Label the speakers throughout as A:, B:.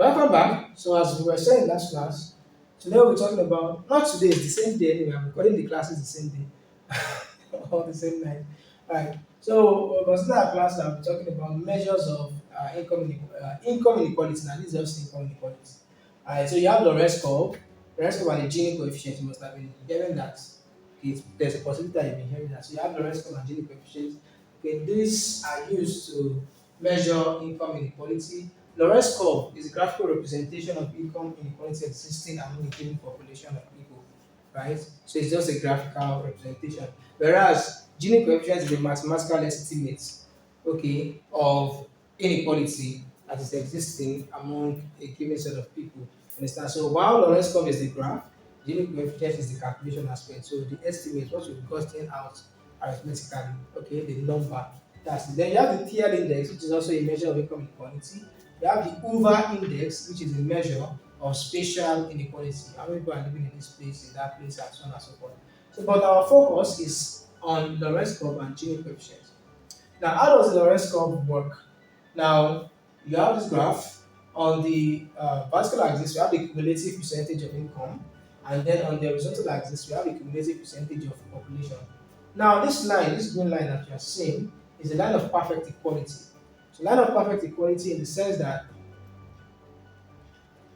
A: Welcome back. So as we were saying last class, today we're talking about not today, it's the same day anyway. I'm recording the classes the same day, all the same night. Right. So we'll consider our class that we're talking about measures of income inequality. Now this is just income inequality. Alright, so you have the rest curve. The rest curve and the Gini coefficient. You must have been hearing that. Okay, there's a possibility that you've been hearing that. So you have the rest curve and Gini coefficient. Okay, these are used to measure income inequality. Lorenz curve is a graphical representation of income inequality existing among a given population of people, right? So it's just a graphical representation. Whereas Gini coefficient is a mathematical estimate, okay, of inequality that is existing among a given set of people. Understand? So while Lorenz curve is the graph, Gini coefficient is the calculation aspect. So the estimate, what we've gotten out arithmetically, okay, the number. That's it. Then you have the TL index, which is also a measure of income inequality. You have the Hoover index, which is a measure of spatial inequality. How many people are living in this place, in that place, and so on and so forth. So, but our focus is on Lorenz curve and Gini coefficient. Now, how does the Lorenz curve work? Now, you have this graph. On the vertical axis, we have the cumulative percentage of income, and then on the horizontal axis, we have the cumulative percentage of population. Now, this line, this green line that you are seeing, is a line of perfect equality. So, line of perfect equality in the sense that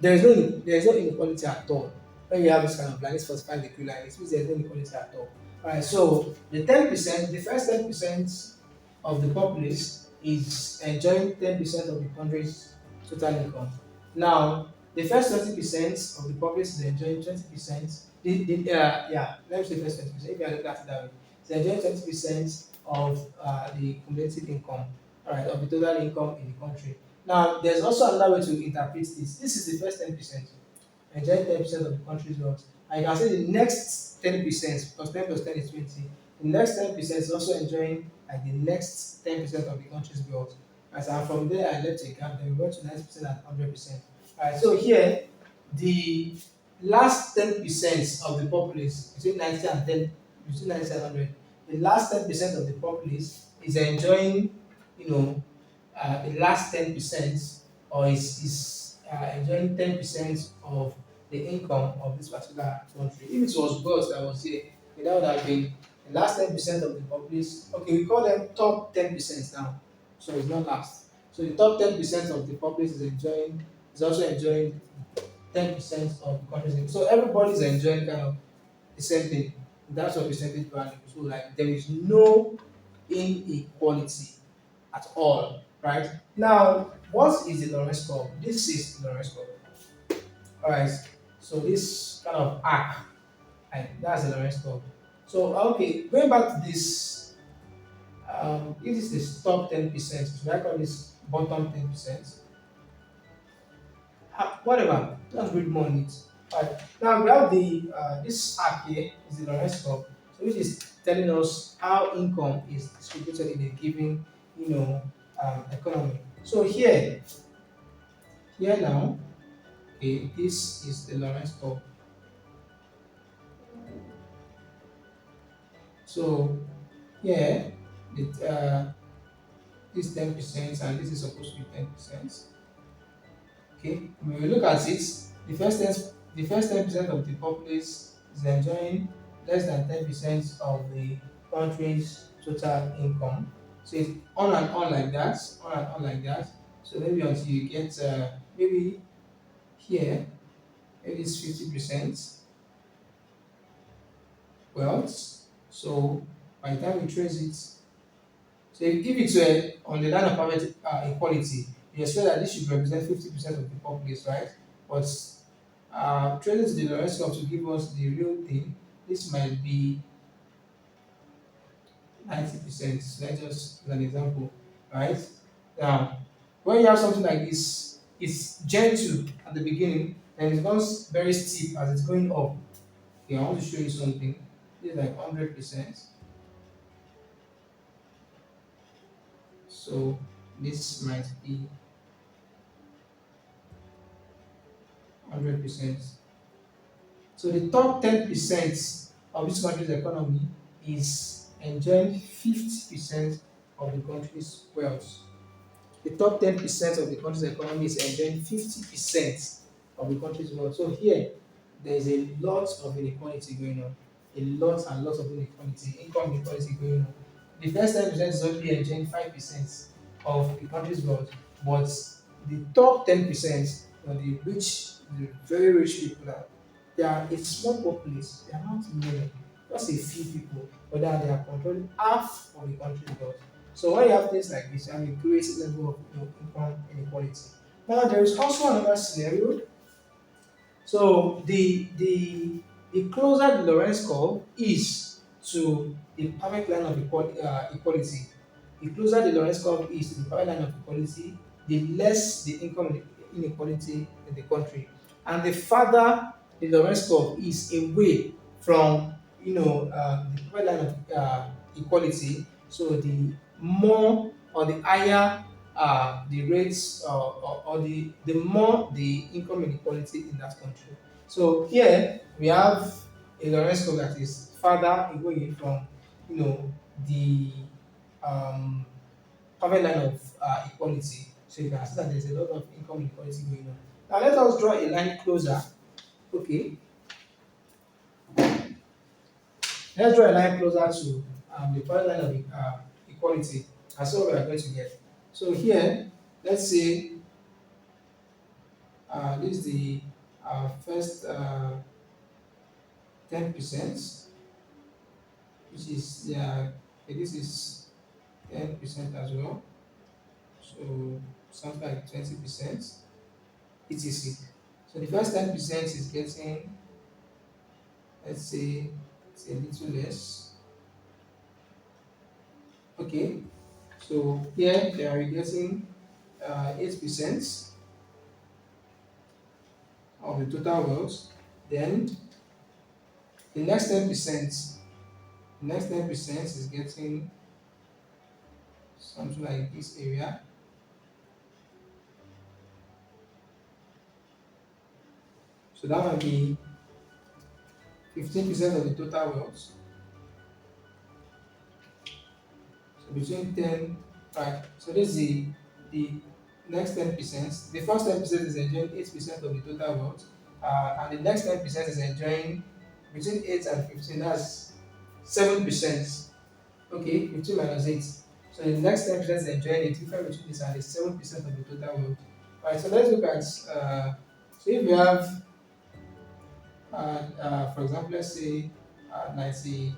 A: there is no inequality at all. When you have this kind of line, this 45-degree line, it means there is no inequality at all. Alright, so the 10%, the first 10% of the populace is enjoying 10% of the country's total income. Now, the first 20% of the populace is enjoying 20%. Let me say first 20%. If you are looking at it that way, it's enjoying 20% of the cumulative income, all right, of the total income in the country. Now, there's also another way to interpret this. This is the first 10%, enjoying 10% of the country's wealth. And you can say the next 10%, because 10 plus 10 is 20, the next 10% is also enjoying like the next 10% of the country's wealth. As and from there, I left a gap, then we went to 90% and 100%. Alright, so here, the last 10% of the populace, between 90 and 10, between 90 and 100, the last 10% of the populace is enjoying, you know, the last 10% or is enjoying 10% of the income of this particular country. If it was both that was here, that would have been the last 10% of the populace. Okay, we call them top 10% now. So it's not last. So the top 10% of the populace is also enjoying 10% of the country's income. So everybody is enjoying kind of the same thing. That's what percentage value. So like there is no inequality at all, right? Now, what is the Lorenz curve? This is the Lorenz curve. All right. So this kind of arc, and that's the Lorenz curve. So okay, going back to this, if this is top 10%, should I call this bottom 10%? Whatever, just read more on it. Right. Now we have the this arc here is the Lorenz curve, so which is telling us how income is distributed in a given, economy. So here now, okay, this is the Lorenz curve. So here, this 10% and this is supposed to be 10%. Okay, when we look at it, the first 10% of the populace is enjoying less than 10% of the country's total income. So it's on and on like that, on and on like that. So maybe until you get maybe here, maybe it's 50% wealth. So by the time we trace it, so if it's on the line of poverty equality, you expect that this should represent 50% of the populace, right? But tracing to the Lorenz curve to give us the real thing, this might be 90%. Let's just as an example, right? Now, when you have something like this, it's gentle at the beginning and it becomes very steep as it's going up. Okay, I want to show you something. This is like 100%. So this might be 100%. So the top 10% of this country's economy is enjoying 50% of the country's wealth. the top 10% of the country's economy is enjoying 50% of the country's wealth. So here, there is a lot of inequality going on. A lot and lots of inequality, income inequality going on. The first 10% is only enjoying 5% of the country's wealth, but the top 10%, the rich, the very rich people, they are a small populace. They are not many, just a few people, but they are controlling half of the country's wealth. So when you have things like this, you have a great level of income inequality. Now there is also another scenario. So the closer the Lorenz curve is to the perfect line of equality, the closer the Lorenz curve is to the perfect line of equality, the less the income inequality in the country, and the farther the Lorenz curve is away from the perfect line of equality. So the more or the higher the rates or the more the income inequality in that country. So here we have a Lorenz curve that is farther away from the um, perfect line of equality. So you can see that there's a lot of income inequality going on. Now let us draw a line closer. Okay, let's draw a line closer to the perfect line of equality. And so we are going to get. So here, let's say this is the first 10%, which is okay, this is 10% as well. So something like 20%, etc. So the first 10% is getting, let's say, it's a little less. Okay, so here they are getting 8% of the total wealth. Then the next 10%, is getting something like this area. So that might be 15% of the total wealth. So between 10, right? So this is the next 10%. The first 10% is enjoying 8% of the total wealth, and the next 10% is enjoying between 8 and 15. That's 7%. Okay, 15 minus 8. So the next 10% is enjoying a difference between this and the 7% of the total wealth. Right. So let's look at so if we have for example, let's say 95%,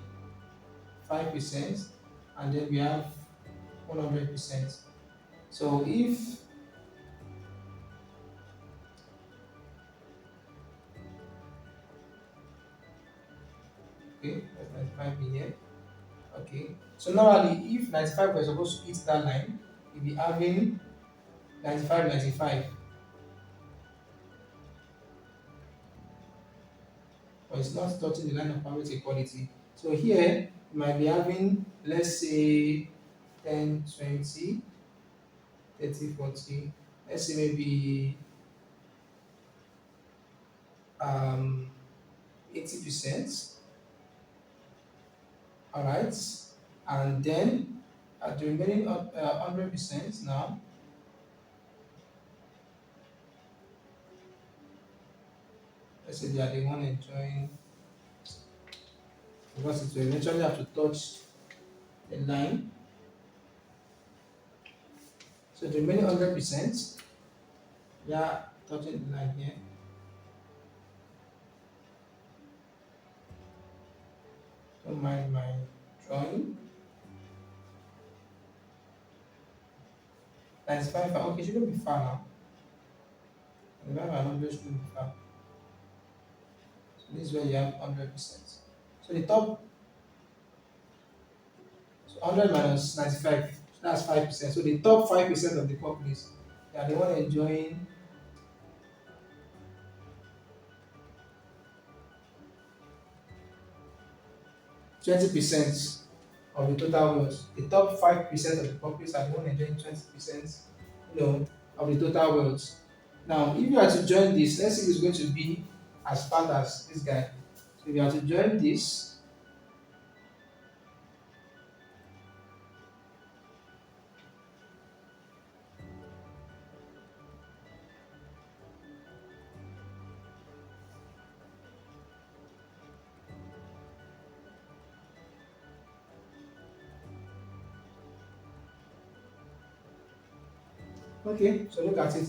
A: and then we have 100%. So if okay, that's 95 in here. Okay. So normally if 95 was supposed to hit that line, we'll be having 95, 95. But it's not touching the line of perfect equality. So here we might be having, let's say, 10, 20, 30, 40. Let's say maybe um 80%. All right, and then the remaining 100% now, let's say they are the one enjoying, because it will eventually have to touch the line. So the remaining 100%, they are touching the line here. Don't mind my drawing. 95, okay, shouldn't be far now. 95 and 100 shouldn't be far. So this is where you have 100%. So the top, so 100 minus 95, so that's 5%. So the top 5% of the populace, they are the one enjoying 20% of the total wealth. The top 5% of the populace are the one enjoying 20%, of the total wealth. Now, if you are to join this, let's see if it's going to be as fast as this guy. So if you are to join this, Okay, so look at it.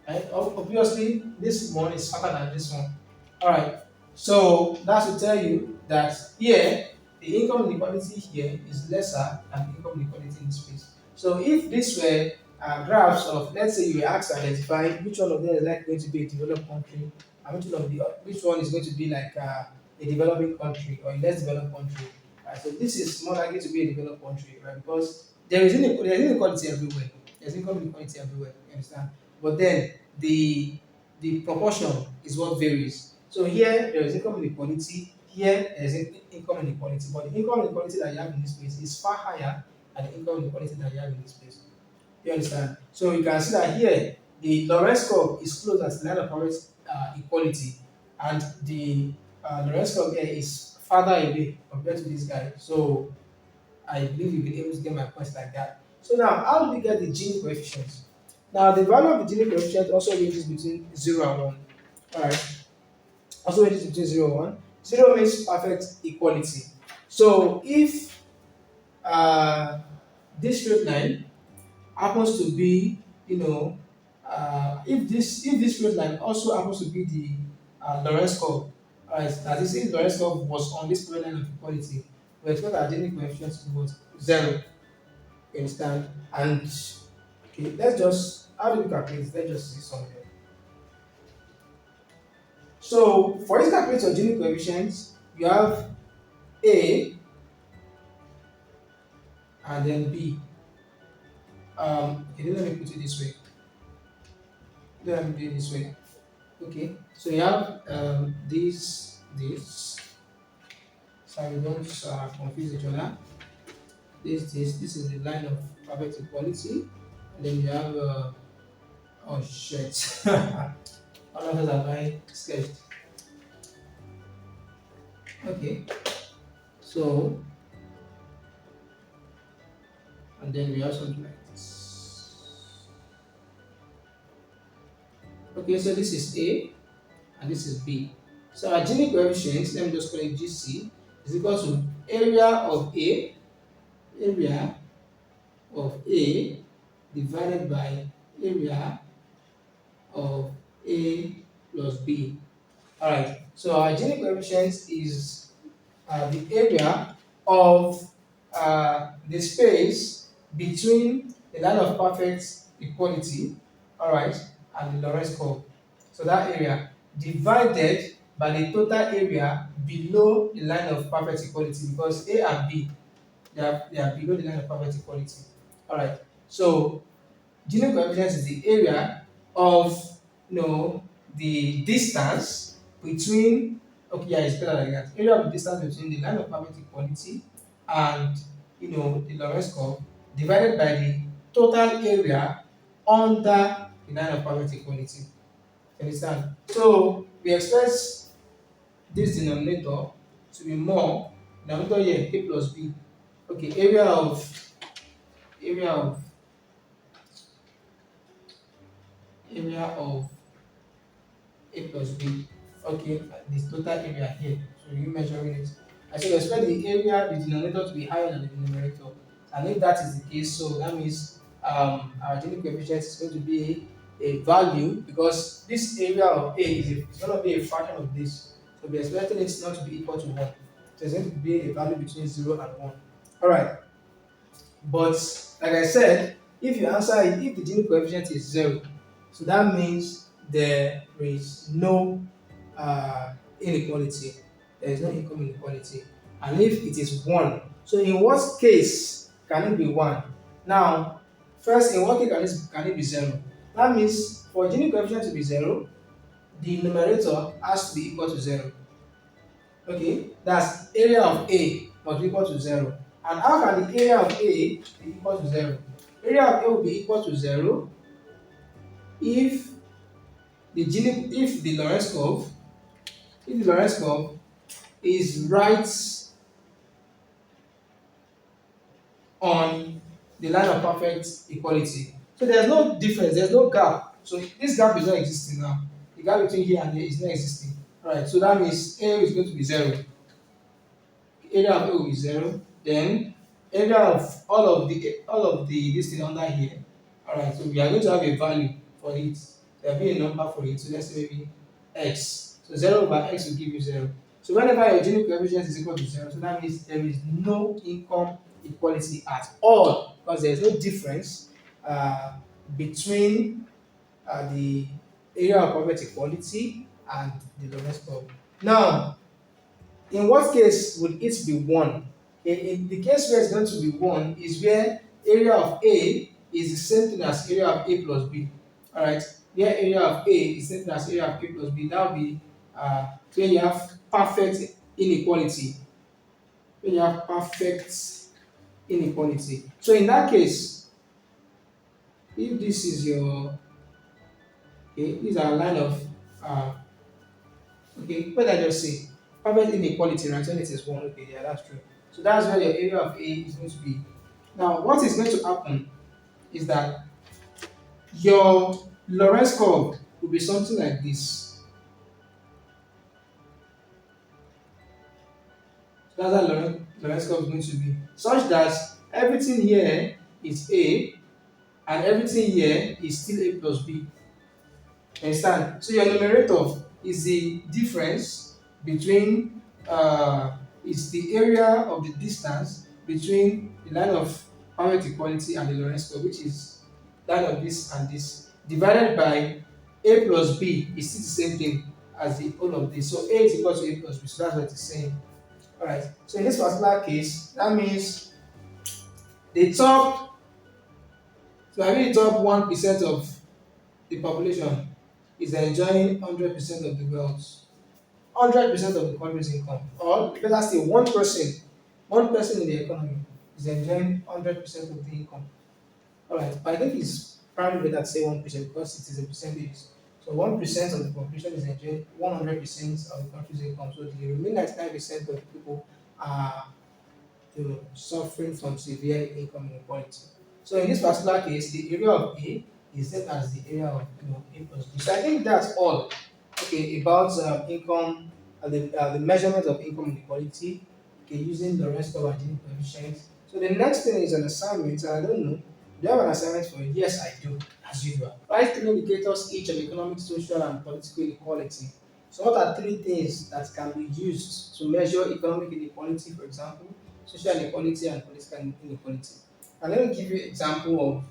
A: Right? Obviously, this one is fatter than this one. All right. So that's to tell you that here the income inequality here is lesser than the income inequality in this place. So if this were graphs of, let's say you were asked to identify which one of them is like going to be a developed country and which one is going to be like a developing country or a less developed country. Right? So this is more likely to be a developed country, right? Because there is inequality everywhere. There's income inequality everywhere. You understand? But then the proportion is what varies. So here there is income inequality. Here there is income inequality. But the income inequality that you have in this place is far higher than the income inequality that you have in this place. You understand? So you can see that here the Lorenz curve is closer to the line of poverty equality, and the Lorenz curve here is farther away compared to this guy. So I believe you'll be able to get my points like that. So now, how do we get the Gini coefficient? Now, the value of the Gini coefficient also ranges between 0 and 1. Alright, also ranges between 0 and 1. 0 means perfect equality. So, if uh, this straight line happens to be, if this straight line also happens to be the Lorenz curve, alright, that is, if Lorenz curve was on this straight line of equality, we expect our Gini coefficient to be 0. You understand? And okay, let's just how do we calculate it? Let's just see something. So for this calculate your Gini coefficients, you have A and then B. Okay, let me put it this way. Let me do it this way. Okay, so you have this, so we don't confuse each other. This is the line of perfect equality, and then you have oh shit, all of us are very sketched. Okay, so and then we have something like this. Okay, so this is A and this is B. So our Gini coefficient, let me just call it GC, is equal to area of A divided by area of A plus B. Alright, so our Gini coefficient is the area of the space between the line of perfect equality, all right, and the Lorenz curve. So that area divided by the total area below the line of perfect equality, because A and B they are below the line of perfect equality. All right. So Gini coefficient is the area of the distance between, okay, yeah, it's better like that. Area of the distance between the line of perfect equality and the Lorenz curve divided by the total area under the line of perfect equality. You understand? So we expect this denominator to be more denominator here A plus B. Okay, area of area of A plus B. Okay, this total area here. So you measuring it. I should expect the area, the denominator to be higher than the numerator. And if that is the case, so that means our Gini coefficient is going to be a value, because this area of A is going to be a fraction of this. So we're expecting it not to be equal to 1. So it's going to be a value between 0 and 1. Alright. But like I said, if you answer it, if the Gini coefficient is 0, so that means there is no inequality. There is no income inequality. And if it is 1, so in what case can it be 1? Now, first, in what case can it be 0? That means for Gini coefficient to be 0, the numerator has to be equal to 0. Okay, that's area of A must be equal to 0. And how can the area of A be equal to 0? Area of A will be equal to 0 if the Lorenz curve is right on the line of perfect equality. So there's no difference, there's no gap. So this gap is not existing now. The gap between here and here is not existing. Alright, so that means A is going to be 0. Area of A will be 0. Then area of all of the this thing under here Alright, so we are going to have a value for it. There will be a number for it. So let's say maybe x. So 0 over x will give you 0. So whenever your Gini coefficient is equal to 0, so that means there is no income equality at all because there is no difference uh, between the area of poverty equality and the Lorenz curve. Now, in what case would it be 1? In the case where it's going to be 1 is where area of A is the same thing as area of A plus B. Alright, where area of A is the same thing as area of A plus B, that will be where you have perfect inequality. Where you have perfect inequality. So in that case, if this is your, okay, these are a line of uh, okay, what did I just say? Perfect inequality, right? When it is 1, okay, yeah, that's true. So that's where your area of A is going to be. Now, what is going to happen is that your Lorenz curve will be something like this. So that's how Lorenz curve is going to be. Such that everything here is A and everything here is still A plus B. Understand? So your numerator is the difference between is the area of the distance between the line of perfect equality and the Lorenz curve, which is line of this and this, divided by a plus b is still the same thing as the whole of this. So a is equal to a plus b. So that's what it's saying. Alright. So in this particular case, that means the top, so I mean the top 1% of the population is enjoying 100% of the wealth, 100% of the country's income, or better still, one person in the economy is enjoying 100% of the income. All right, but I think it's probably better to say 1% because it is a percentage. So 1% of the population is enjoying 100% of the country's income. So the remaining 99% of the people are suffering from severe income inequality. So in this particular case, the area of A is same as the area of A plus B. So I think that's all. Okay, about income, the measurement of income inequality. Okay, using the rest of our Gini coefficient. So the next thing is an assignment. And I don't know. Do you have an assignment for it? Yes, I do, as usual. Write three indicators each of economic, social, and political inequality. So what are three things that can be used to measure economic inequality, for example, social inequality and political inequality? And let me give you an example of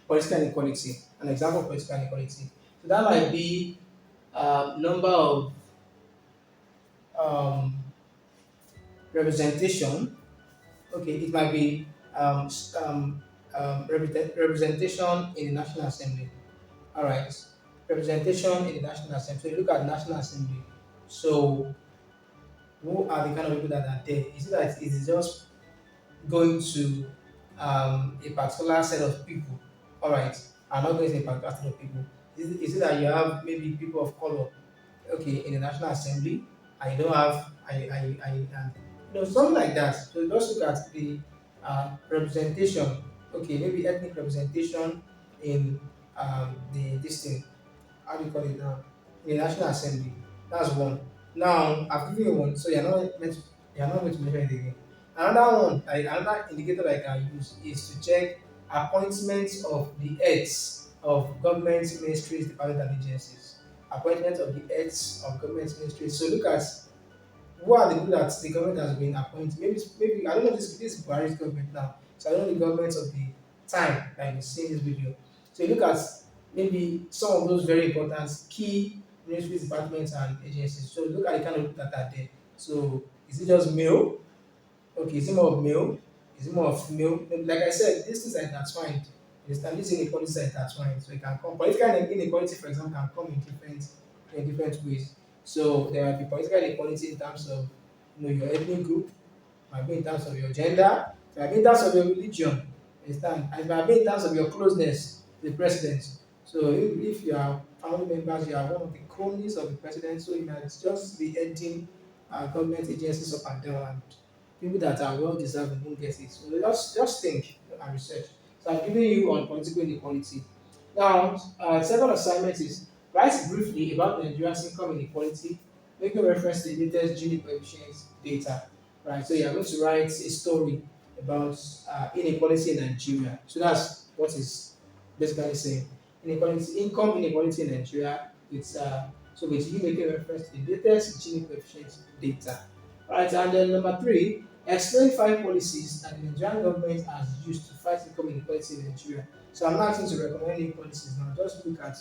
A: political inequality, an example of political inequality. So that might be number of um, representation. Okay, it might be representation in the National Assembly. All right, representation in the National Assembly. So you look at the National Assembly. So who are the kind of people that are there? Is it that it is just going to a particular set of people? All right, I'm not going to a particular set of people. Is it that you have maybe people of color, okay, in the National Assembly, and you don't have something like that. So just look at the representation, okay, maybe ethnic representation in the this thing, how do you call it now, in the National Assembly. That's one. Now I've given you one, so you're not going to measure it again. Another one, another indicator I can use is to check appointments of the heads of government ministries, departments, and agencies. Appointment of the heads of government ministries. So look at who are the people that the government has been appointed. Maybe I don't know this is Buhari's government now. So I don't know the governments of the time that you see in this video. So you look at maybe some of those very important key ministries, departments, and agencies. So look at the kind of people that are there. So is it just male? Okay, is it more of male? Is it more of female? Like I said, these things are intertwined. Understand? These inequalities are intertwined. So it can come. Political inequality, for example, can come in different ways. So there might be political inequality in terms of your ethnic group, might be in terms of your gender, it might be in terms of your religion, understand? And it might be in terms of your closeness to the president. So if you are family members, you are one of the cronies of the president, so you might just be heading government agencies up and down, and people that are well deserving won't get it. So just think and research. So I'm giving you on political inequality. Now, second assignment is write briefly about Nigeria's income inequality, making reference to the latest Gini coefficient data. Right, so you are going to write a story about inequality in Nigeria. So that's what is basically saying. Inequality, income inequality in Nigeria. It's so with you making reference to the latest Gini-coefficient data. Right, and then number three, explain five policies that the Nigerian government has used to fight income inequality in Nigeria. So I'm not asking to recommend any policies now. Just look at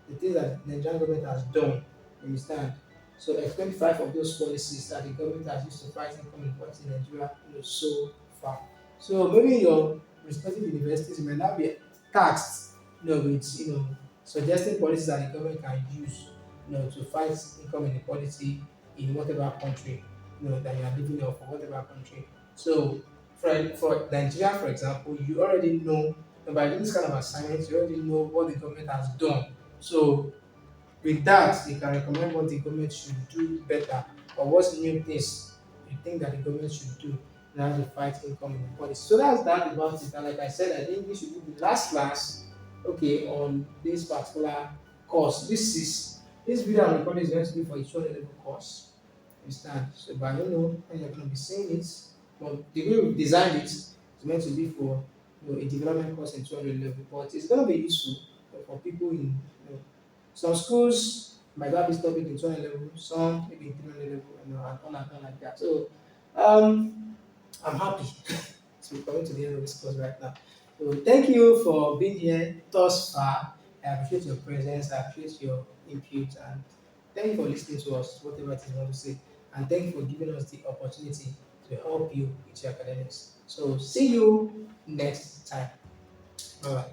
A: the things that the Nigerian government has done. You understand? So explain five of those policies that the government has used to fight income inequality in Nigeria, so far. So maybe your respective universities may not be tasked, with suggesting policies that the government can use, to fight income inequality in whatever country, that you are living in, or for whatever country. So for Nigeria, for example, you already know, by doing this kind of assignments, you already know what the government has done. So with that, they can recommend what the government should do better, or what new things you think that the government should do in order to fight income inequality. So that's that about it. And like I said, I think this should be the last class, okay, on this particular course. This video I'm recording is going to be for a 200 level course. Understand? So, but I don't know when you're going to be saying it. But the way we designed it is meant to be for a development course in 200 level. But it's going to be useful for people in some schools might have this topic in 200 level, some maybe in 300 level, and all like that. So I'm happy to be coming to the end of this course right now. So thank you for being here thus far. I appreciate your presence, I appreciate your input, and thank you for listening to us, whatever it is you want to say. And thank you for giving us the opportunity to help you with your academics. So see you next time. Bye bye.